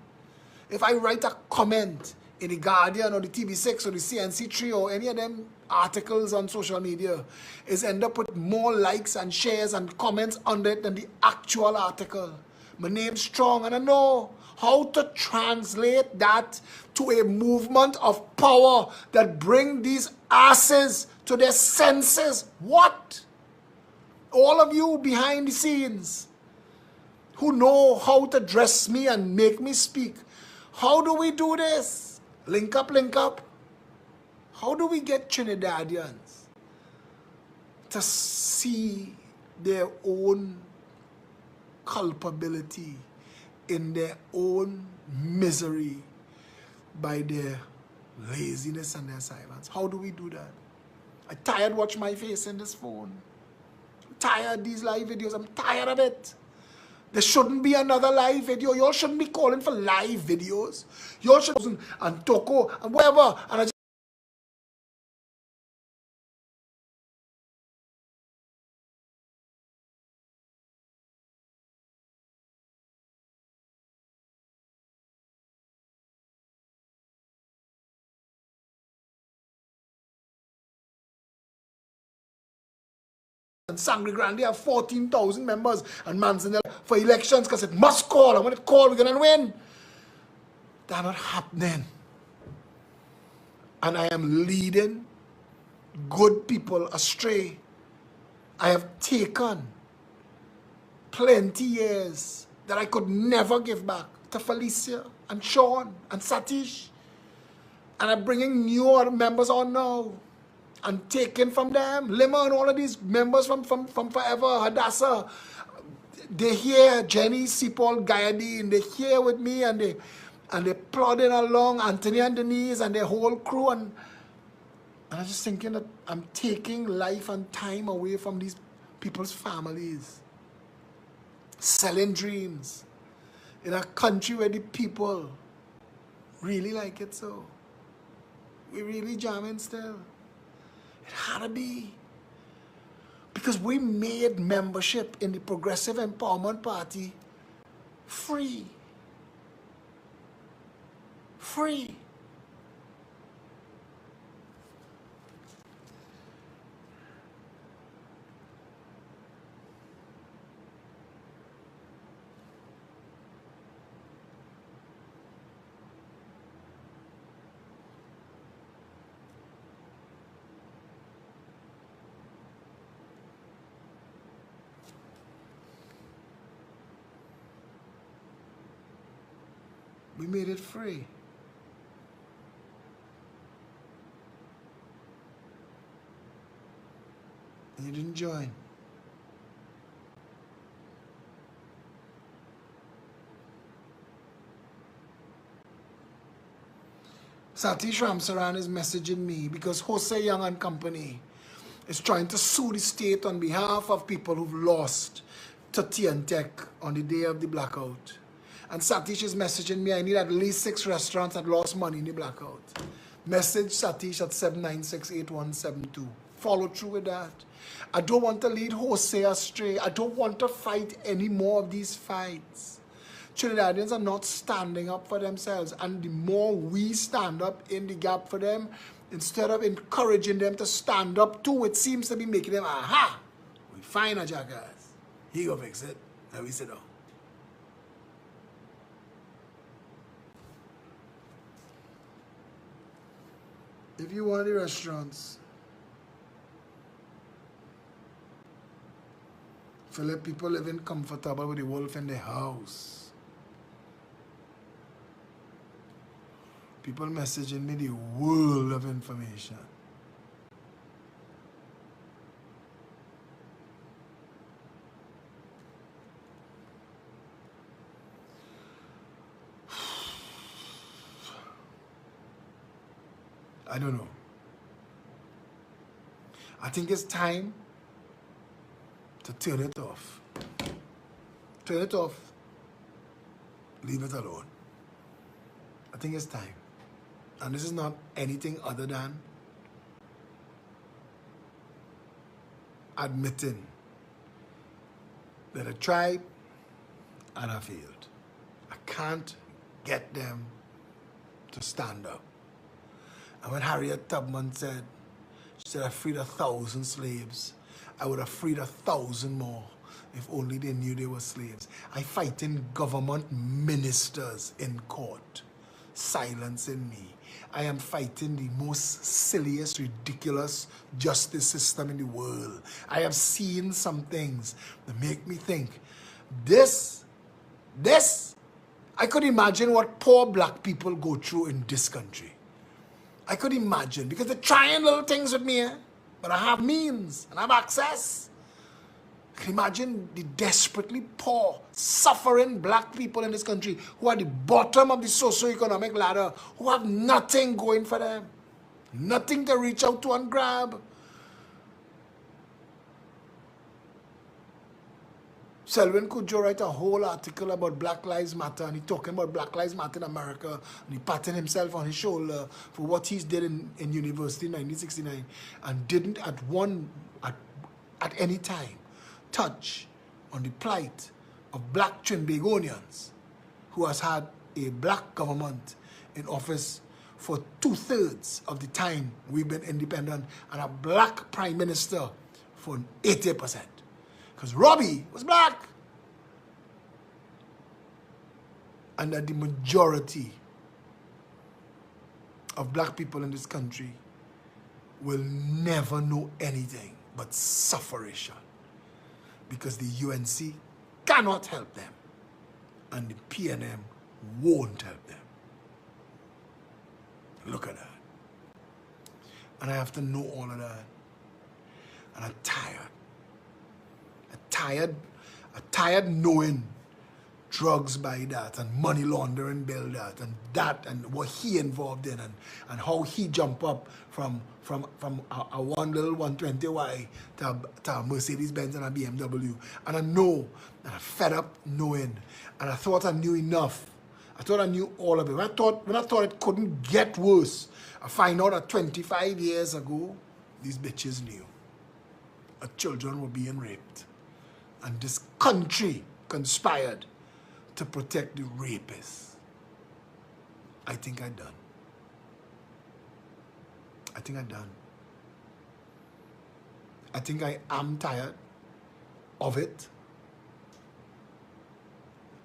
If I write a comment in the Guardian or the TV6 or the CNC3 or any of them articles on social media, it's end up with more likes and shares and comments under it than the actual article. My name's strong, and I know how to translate that to a movement of power that bring these asses to their senses. What? All of you behind the scenes who know how to dress me and make me speak. How do we do this? Link up, link up. How do we get Trinidadians to see their own culpability in their own misery by their laziness and their silence. How do we do that? I'm tired watching my face in this phone. I'm tired of these live videos. I'm tired of it. There shouldn't be another live video. You all shouldn't be calling for live videos. You all should and Toko and whatever. And I just and Sangre Grande have 14,000 members and Manzanella for elections because it must call. And when it calls, we're going to win. That's not happening. And I am leading good people astray. I have taken plenty years that I could never give back to Felicia and Sean and Satish. And I'm bringing newer members on now. And taking from them, Lima and all of these members from forever, Hadassah, they here, Jenny, Sipol, Gayadine, they here with me and they plodding along, Anthony and Denise and their whole crew, and I'm just thinking that I'm taking life and time away from these people's families, selling dreams in a country where the people really like it so. We really jamming still. It had to be. Because we made membership in the Progressive Empowerment Party free. Free. We made it free. And you didn't join. Satish Ramsaran is messaging me because Jose Young and Company is trying to sue the state on behalf of people who've lost to TNTech on the day of the blackout. And Satish is messaging me, I need at least 6 restaurants that lost money in the blackout. Message Satish at 796-8172. Follow through with that. I don't want to lead Jose astray. I don't want to fight any more of these fights. Trinidadians are not standing up for themselves. And the more we stand up in the gap for them, instead of encouraging them to stand up too, it seems to be making them, aha, we find a jackass. He go fix it. Now we sit down. If you want the restaurants, Phillip, people living comfortable with the wolf in their house. People messaging me the world of information. I don't know. I think it's time to turn it off. Turn it off. Leave it alone. I think it's time. And this is not anything other than admitting that I tried and I failed. I can't get them to stand up. And when Harriet Tubman said, she said, I freed 1,000 slaves, I would have freed 1,000 more if only they knew they were slaves. I fight in government ministers in court, silencing me. I am fighting the most silliest, ridiculous justice system in the world. I have seen some things that make me think, this, I could imagine what poor black people go through in this country. I could imagine, because they're trying little things with me, but I have means and I have access. Imagine the desperately poor, suffering black people in this country who are at the bottom of the socio-economic ladder, who have nothing going for them. Nothing to reach out to and grab. Selwyn Kudjo write a whole article about Black Lives Matter, and he talking about Black Lives Matter in America, and he patting himself on his shoulder for what he did in university in 1969, and didn't at any time touch on the plight of black Trinbagonians who has had a black government in office for 2/3 of the time we've been independent, and a black prime minister for 80%. Because Robbie was black. And that the majority of black people in this country will never know anything but sufferation. Because the UNC cannot help them. And the PNM won't help them. Look at that. And I have to know all of that. And I'm tired. I'm tired knowing drugs by that, and money laundering bill that, and what he involved in, and how he jumped up from a one little 120Y to a Mercedes-Benz and a BMW. And I know, and I'm fed up knowing, and I thought I knew enough. I thought I knew all of it. When I thought it couldn't get worse, I find out that 25 years ago, these bitches knew. Our children were being raped. And this country conspired to protect the rapists. I think I'm done. I think I'm done. I think I am tired of it.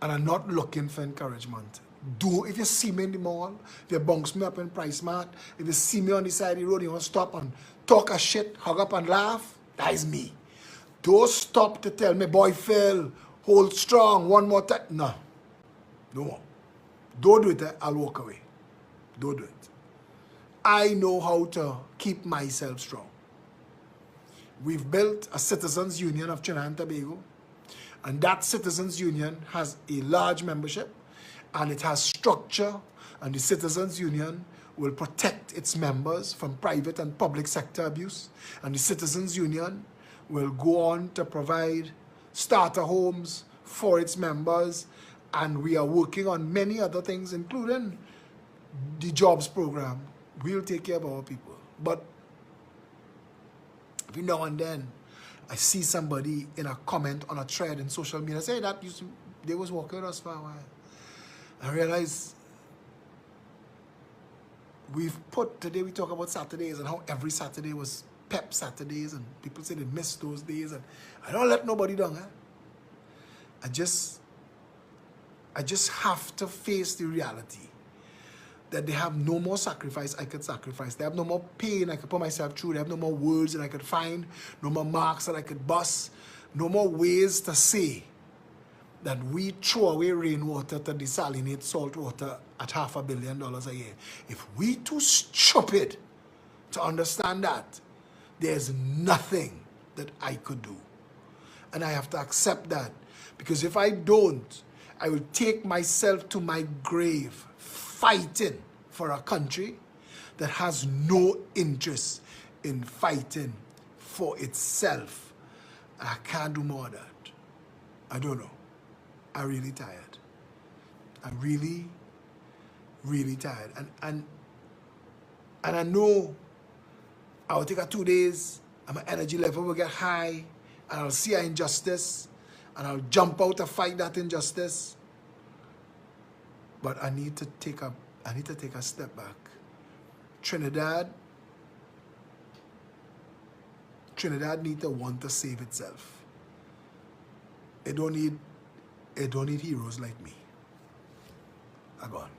And I'm not looking for encouragement. If you see me in the mall, if you bounce me up in Price Mart, if you see me on the side of the road, you want to stop and talk a shit, hug up and laugh, that is me. Don't stop to tell me, boy Phil, hold strong, one more time. No. No more. Don't do it, I'll walk away. Don't do it. I know how to keep myself strong. We've built a citizens union of Trinidad and Tobago, and that citizens union has a large membership, and it has structure, and the citizens union will protect its members from private and public sector abuse, and the citizens union will go on to provide starter homes for its members, and we are working on many other things, including the jobs program. We'll take care of our people. But every now and then, I see somebody in a comment on a thread in social media say that they was working with us for a while. I realize today we talk about Saturdays and how every Saturday was pep Saturdays, and people say they miss those days, and I don't let nobody down. I just have to face the reality that they have no more sacrifice I could sacrifice. They have no more pain I could put myself through. They have no more words that I could find, no more marks that I could bust, no more ways to say that we throw away rainwater to desalinate salt water at $500 million a year. If we too stupid to understand that, there's nothing that I could do. And I have to accept that. Because if I don't, I will take myself to my grave fighting for a country that has no interest in fighting for itself. I can't do more of that. I don't know. I'm really tired. I'm really, really tired. And I know I will take 2 days and my energy level will get high, and I'll see an injustice, and I'll jump out to fight that injustice. But I need to take a step back. Trinidad need to want to save itself. It don't need heroes like me. I'm gone.